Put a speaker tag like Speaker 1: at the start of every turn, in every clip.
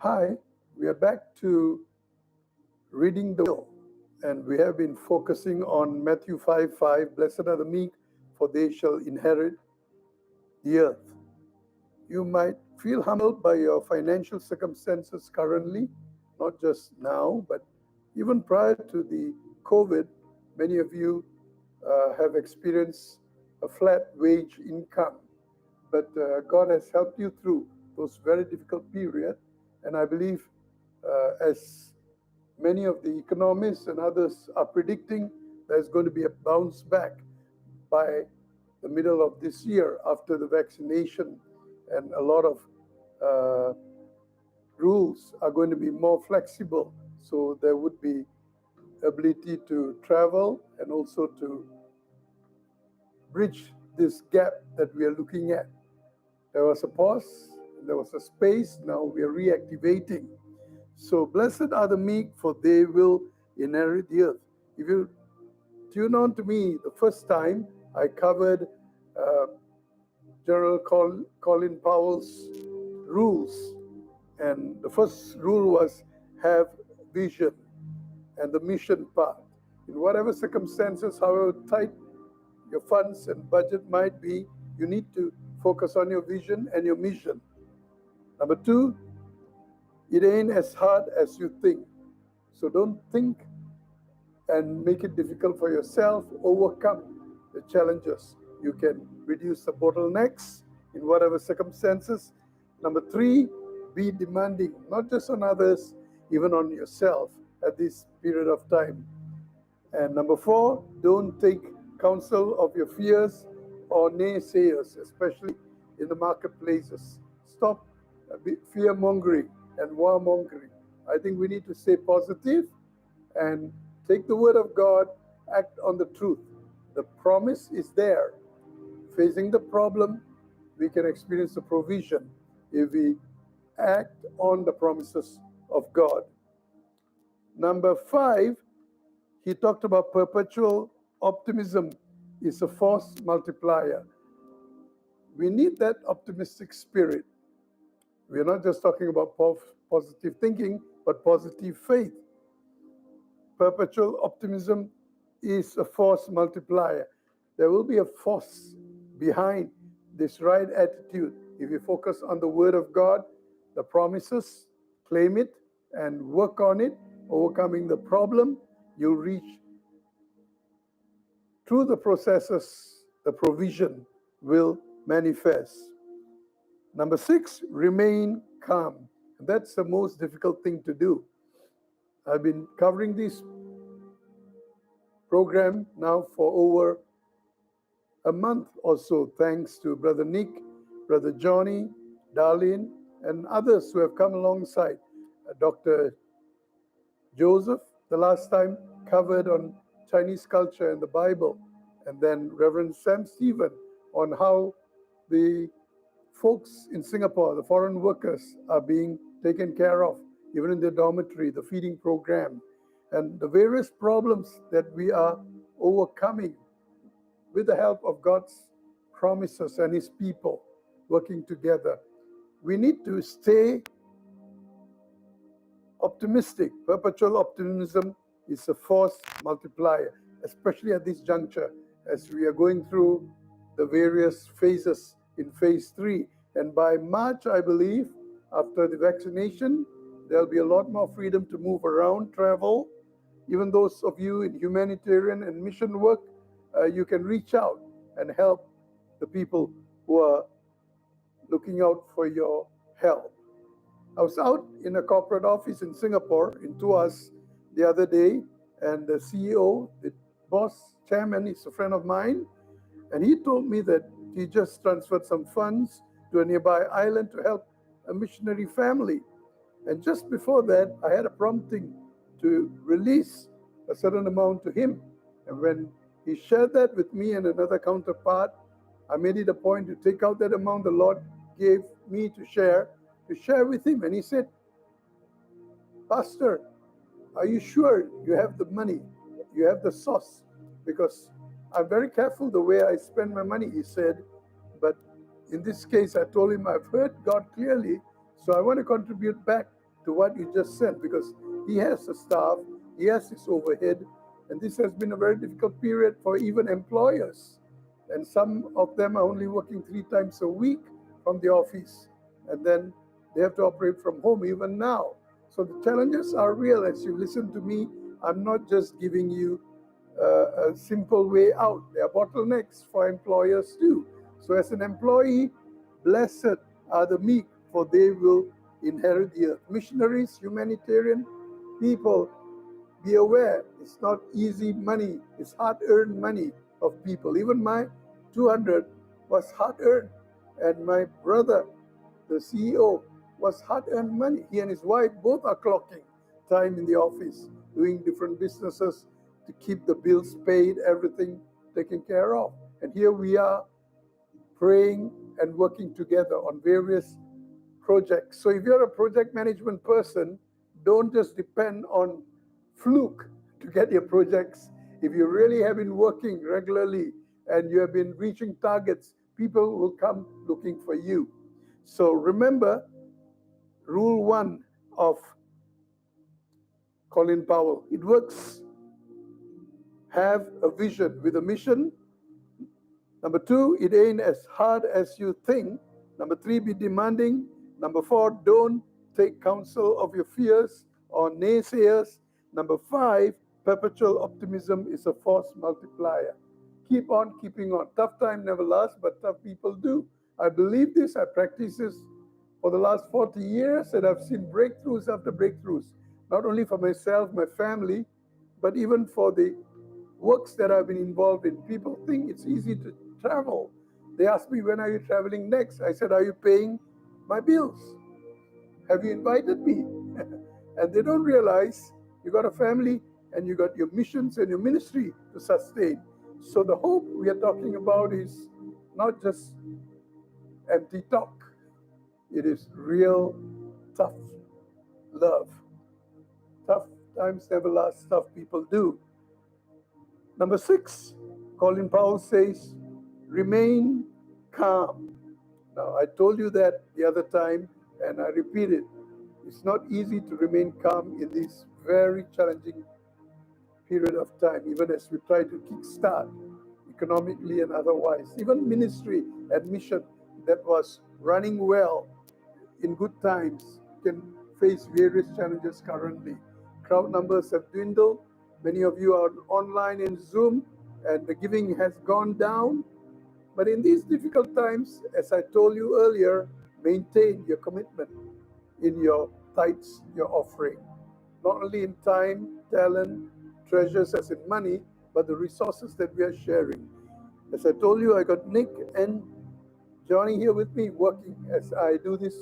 Speaker 1: Hi, we are back to reading the will, and we have been focusing on Matthew 5:5. Blessed are the meek, for they shall inherit the earth. You might feel humbled by your financial circumstances currently, not just now, but even prior to the COVID. Many of you have experienced a flat wage income, but God has helped you through those very difficult periods. And I believe, as many of the economists and others are predicting, there's going to be a bounce back by the middle of this year after the vaccination, and a lot of uh, rules are going to be more flexible. So there would be ability to travel and also to bridge this gap that we are looking at. There was a pause, there was a space, now we are reactivating. So, blessed are the meek, for they will inherit the earth. If you tune on to me the first time, I covered uh, General Colin Powell's rules. And the first rule was have vision and the mission part. In whatever circumstances, however tight your funds and budget might be, you need to focus on your vision and your mission. Number two, it ain't as hard as you think. So don't think and make it difficult for yourself. Overcome the challenges. You can reduce the bottlenecks in whatever circumstances. Number three, be demanding, not just on others, even on yourself at this period of time. And number four, don't take counsel of your fears or naysayers, especially in the marketplaces. Stop fear mongering and warmongering. I think we need to stay positive and take the word of God, act on the truth. The promise is there. Facing the problem, we can experience the provision if we act on the promises of God. Number five, he talked about perpetual optimism is a force multiplier. We need that optimistic spirit. We're not just talking about positive thinking, but positive faith. Perpetual optimism is a force multiplier. There will be a force behind this right attitude. If you focus on the Word of God, the promises, claim it, and work on it, overcoming the problem, you'll reach through the processes, the provision will manifest. Number six, remain calm. That's the most difficult thing to do. I've been covering this program now for over a month or so, thanks to Brother Nick, Brother Johnny, Darlene, and others who have come alongside. Dr. Joseph, the last time, covered on Chinese culture and the Bible, and then Reverend Sam Stephen on how the folks in Singapore, the foreign workers, are being taken care of, even in their dormitory, the feeding program, and the various problems that we are overcoming with the help of God's promises and His people working together. We need to stay optimistic. Perpetual optimism is a force multiplier, especially at this juncture as we are going through the various phases in phase 3. And by March, I believe, after the vaccination, there'll be a lot more freedom to move around, travel. Even those of you in humanitarian and mission work, you can reach out and help the people who are looking out for your help. I was out in a corporate office in Singapore, in Tuas, the other day, and the CEO, the boss, chairman, is a friend of mine, and he told me that he just transferred some funds to a nearby island to help a missionary family. And just before that, I had a prompting to release a certain amount to him. And when he shared that with me and another counterpart, I made it a point to take out that amount the Lord gave me to share with him. And he said, Pastor, are you sure you have the money? You have the source? Because I'm very careful the way I spend my money, he said. But in this case, I told him, I've heard God clearly, so I want to contribute back to what you just said, because he has a staff, he has his overhead, and this has been a very difficult period for even employers. And some of them are only working 3 times a week from the office, and then they have to operate from home even now. So the challenges are real. As you listen to me, I'm not just giving you a simple way out. There are bottlenecks for employers too. So as an employee, blessed are the meek, for they will inherit the earth. Missionaries, humanitarian people, be aware, it's not easy money. It's hard-earned money of people. Even my 200 was hard-earned. And my brother, the CEO, was hard-earned money. He and his wife both are clocking time in the office, doing different businesses to keep the bills paid, everything taken care of. And here we are praying and working together on various projects. So if you're a project management person, don't just depend on fluke to get your projects. If you really have been working regularly and you have been reaching targets, people will come looking for you. So remember rule 1 of Colin Powell. It works. Have a vision with a mission. Number 2, it ain't as hard as you think. Number 3, be demanding. Number 4, don't take counsel of your fears or naysayers. Number 5, perpetual optimism is a force multiplier. Keep on keeping on. Tough time never lasts, but tough people do. I believe this. I practice this for the last 40 years, and I've seen breakthroughs after breakthroughs, not only for myself, my family, but even for the works that I've been involved in. People think it's easy to travel. They ask me, when are you traveling next? I said, are you paying my bills? Have you invited me? And they don't realize you got a family and you got your missions and your ministry to sustain. So the hope we are talking about is not just empty talk. It is real tough love. Tough times never last, tough people do. Number 6, Colin Powell says, remain calm. Now, I told you that the other time, and I repeat it. It's not easy to remain calm in this very challenging period of time, even as we try to kickstart economically and otherwise. Even ministry and mission that was running well in good times can face various challenges currently. Crowd numbers have dwindled. Many of you are online in Zoom, and the giving has gone down. But in these difficult times, as I told you earlier, maintain your commitment in your tithes, your offering. Not only in time, talent, treasures as in money, but the resources that we are sharing. As I told you, I got Nick and Johnny here with me working as I do this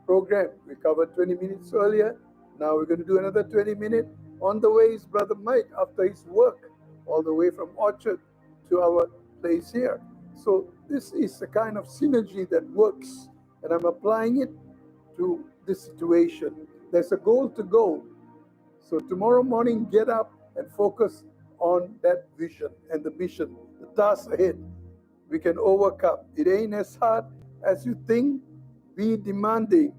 Speaker 1: program. We covered 20 minutes earlier. Now we're going to do another 20 minutes. On the way is Brother Mike after his work, all the way from Orchard to our place here. So this is a kind of synergy that works, and I'm applying it to this situation. There's a goal to go. So tomorrow morning, get up and focus on that vision and the mission, the task ahead. We can overcome. It ain't as hard as you think. Be demanding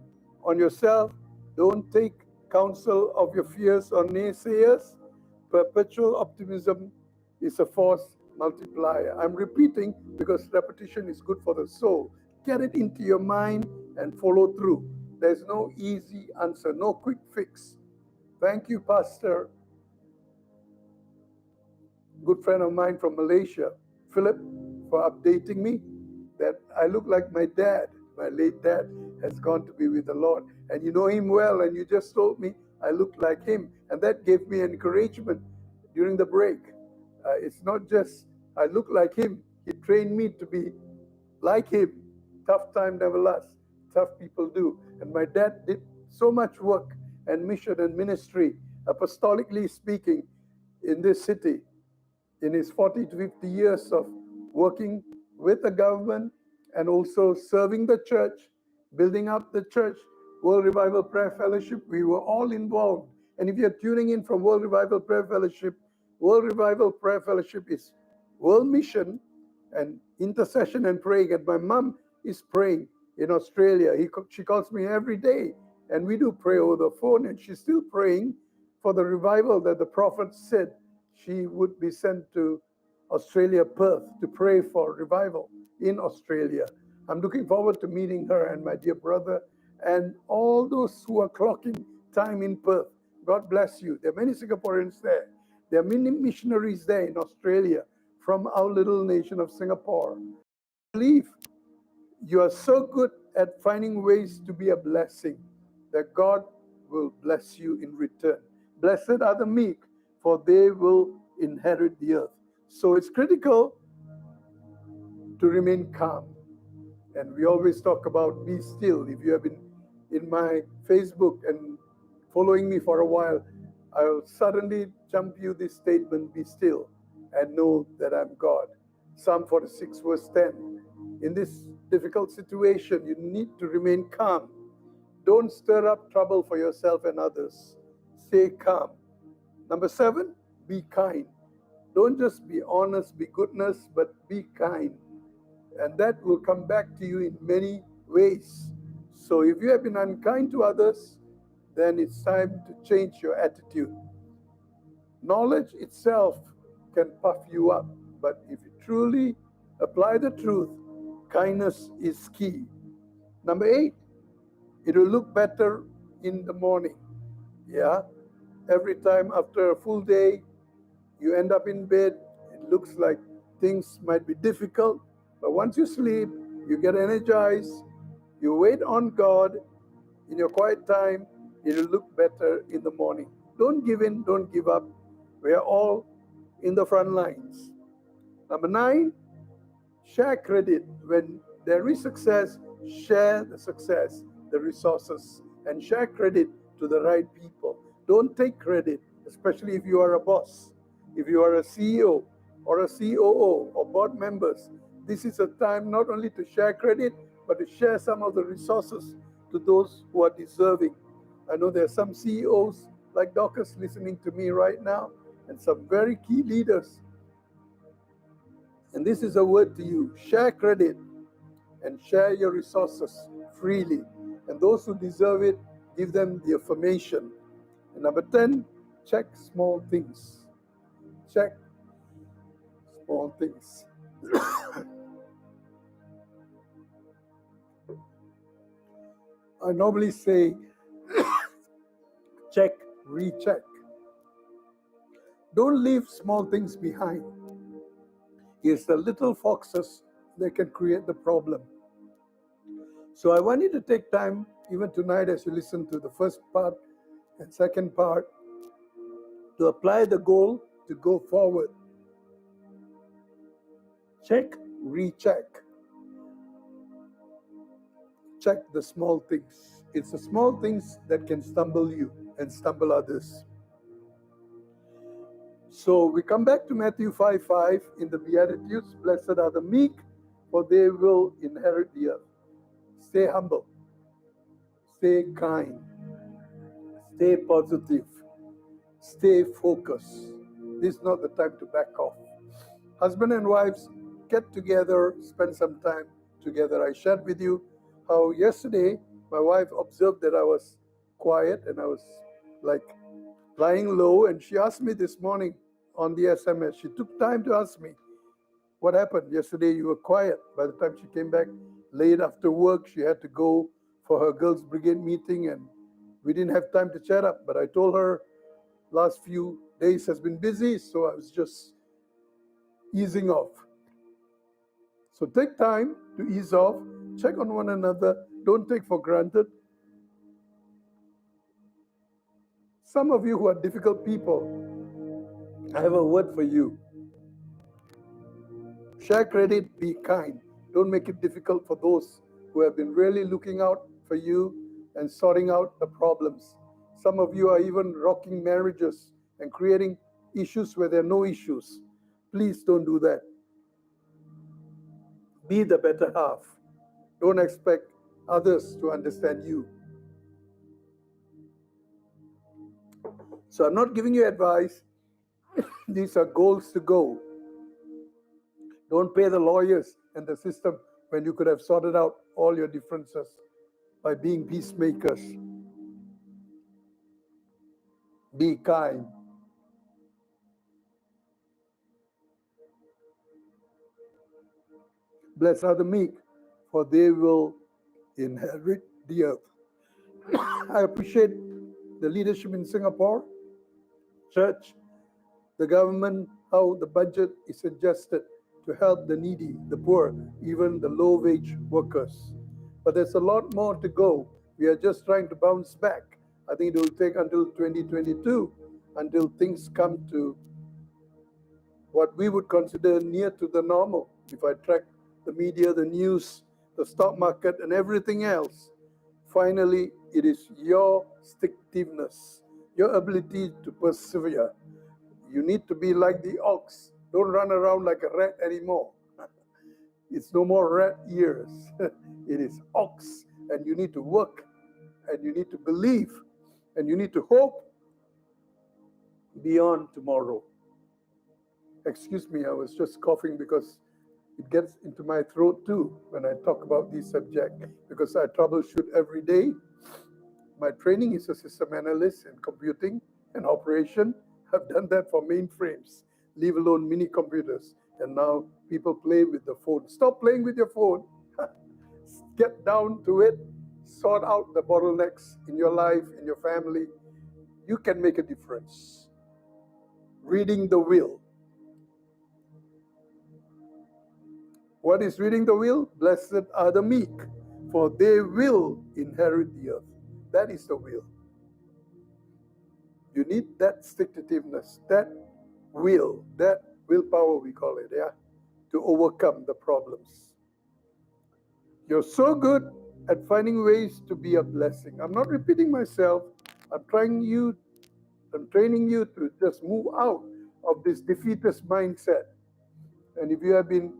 Speaker 1: on yourself. Don't take counsel of your fears or naysayers. Perpetual optimism is a force multiplier. I'm repeating because repetition is good for the soul. Get it into your mind and follow through. There's no easy answer, no quick fix. Thank you, Pastor, good friend of mine from Malaysia, Philip, for updating me that I look like my dad. My late dad has gone to be with the Lord. And you know him well, and you just told me I look like him. And that gave me encouragement during the break. It's not just I look like him. He trained me to be like him. Tough time never lasts. Tough people do. And my dad did so much work and mission and ministry, apostolically speaking, in this city, in his 40 to 50 years of working with the government and also serving the church, building up the church, World Revival Prayer Fellowship. We were all involved. And if you're tuning in from World Revival Prayer Fellowship is world mission and intercession and praying. And my mom is praying in Australia. She calls me every day and we do pray over the phone, and she's still praying for the revival that the prophet said she would be sent to Australia, Perth, to pray for revival in Australia. I'm looking forward to meeting her and my dear brother and all those who are clocking time in Perth. God bless you. There are many Singaporeans there. There are many missionaries there in Australia from our little nation of Singapore. I believe you are so good at finding ways to be a blessing that God will bless you in return. Blessed are the meek, for they will inherit the earth. So it's critical to remain calm. And we always talk about be still. If you have been in my Facebook and following me for a while, I'll suddenly jump you this statement, be still and know that I'm God. Psalm 46 verse 10. In this difficult situation, you need to remain calm. Don't stir up trouble for yourself and others. Stay calm. Number 7, be kind. Don't just be honest, be goodness, but be kind. And that will come back to you in many ways. So if you have been unkind to others, then it's time to change your attitude. Knowledge itself can puff you up, but if you truly apply the truth, kindness is key. Number 8, it will look better in the morning. Yeah, every time after a full day, you end up in bed, it looks like things might be difficult, but once you sleep, you get energized, you wait on God in your quiet time, it will look better in the morning. Don't give in, don't give up. We are all in the front lines. Number 9, share credit. When there is success, share the success, the resources, and share credit to the right people. Don't take credit, especially if you are a boss, if you are a CEO or a COO or board members. This is a time not only to share credit, but to share some of the resources to those who are deserving. I know there are some CEOs like Dorcas listening to me right now, and some very key leaders. And this is a word to you. Share credit and share your resources freely. And those who deserve it, give them the affirmation. And number 10, check small things. Check small things. I normally say, check, recheck. Don't leave small things behind. It's the little foxes that can create the problem. So I want you to take time, even tonight as you listen to the first part and second part, to apply the goal to go forward. Check, recheck. Check the small things. It's the small things that can stumble you and stumble others. So we come back to Matthew 5:5 in the Beatitudes. Blessed are the meek, for they will inherit the earth. Stay humble. Stay kind. Stay positive. Stay focused. This is not the time to back off. Husband and wives, get together, spend some time together. I shared with you how yesterday my wife observed that I was quiet and I was like lying low, and she asked me this morning on the SMS. She took time to ask me, what happened? Yesterday you were quiet. By the time she came back late after work, she had to go for her girls' brigade meeting and we didn't have time to chat up. But I told her last few days has been busy, so I was just easing off. So take time to ease off, check on one another, don't take for granted. Some of you who are difficult people, I have a word for you. Share credit, be kind. Don't make it difficult for those who have been really looking out for you and sorting out the problems. Some of you are even rocking marriages and creating issues where there are no issues. Please don't do that. Be the better half. Don't expect others to understand you. So I'm not giving you advice. These are goals to go. Don't pay the lawyers and the system when you could have sorted out all your differences by being peacemakers. Be kind. Blessed are the meek, for they will inherit the earth. I appreciate the leadership in Singapore, church, the government, how the budget is adjusted to help the needy, the poor, even the low-wage workers. But there's a lot more to go. We are just trying to bounce back. I think it will take until 2022 until things come to what we would consider near to the normal. If I track the media, the news, the stock market, and everything else, finally, it is your stick-tiveness, your ability to persevere. You need to be like the ox. Don't run around like a rat anymore. It's no more rat ears. It is ox. And you need to work. And you need to believe. And you need to hope beyond tomorrow. Excuse me, I was just coughing because it gets into my throat too when I talk about this subject, because I troubleshoot every day. My training is a system analyst in computing and operation. I've done that for mainframes, leave alone mini computers. And now people play with the phone. Stop playing with your phone. Get down to it. Sort out the bottlenecks in your life, in your family. You can make a difference. Reading the will. What is reading the will? Blessed are the meek, for they will inherit the earth. That is the will. You need that stick-to-itiveness, that will, that willpower we call it, yeah, to overcome the problems. You're so good at finding ways to be a blessing. I'm not repeating myself. I'm training you to just move out of this defeatist mindset. And if you have been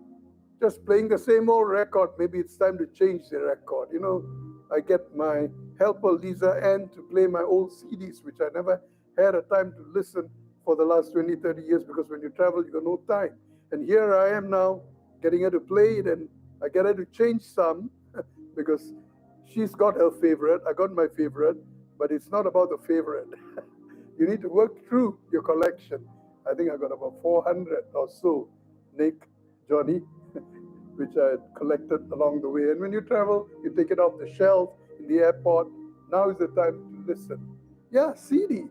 Speaker 1: just playing the same old record, maybe it's time to change the record. You know, I get my helper Lisa Ann to play my old CDs, which I never had a time to listen for the last 20, 30 years, because when you travel, you got no time. And here I am now getting her to play it, and I get her to change some because she's got her favorite. I got my favorite, but it's not about the favorite. You need to work through your collection. I think I got about 400 or so, Nick, Johnny, which I had collected along the way. And when you travel, you take it off the shelf in the airport. Now is the time to listen. Yeah, CD.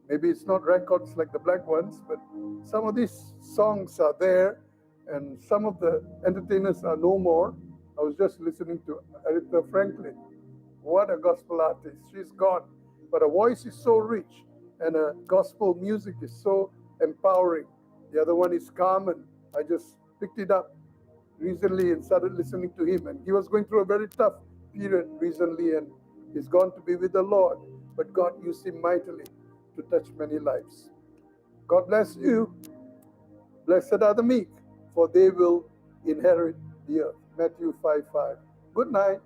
Speaker 1: Maybe it's not records like the black ones, but some of these songs are there, and some of the entertainers are no more. I was just listening to Aretha Franklin. What a gospel artist. She's gone. But her voice is so rich, and her gospel music is so empowering. The other one is Carmen. I just picked it up recently and started listening to him. And he was going through a very tough period recently, and he's gone to be with the Lord. But God used him mightily to touch many lives. God bless you. Blessed are the meek, for they will inherit the earth. Matthew 5:5. Good night.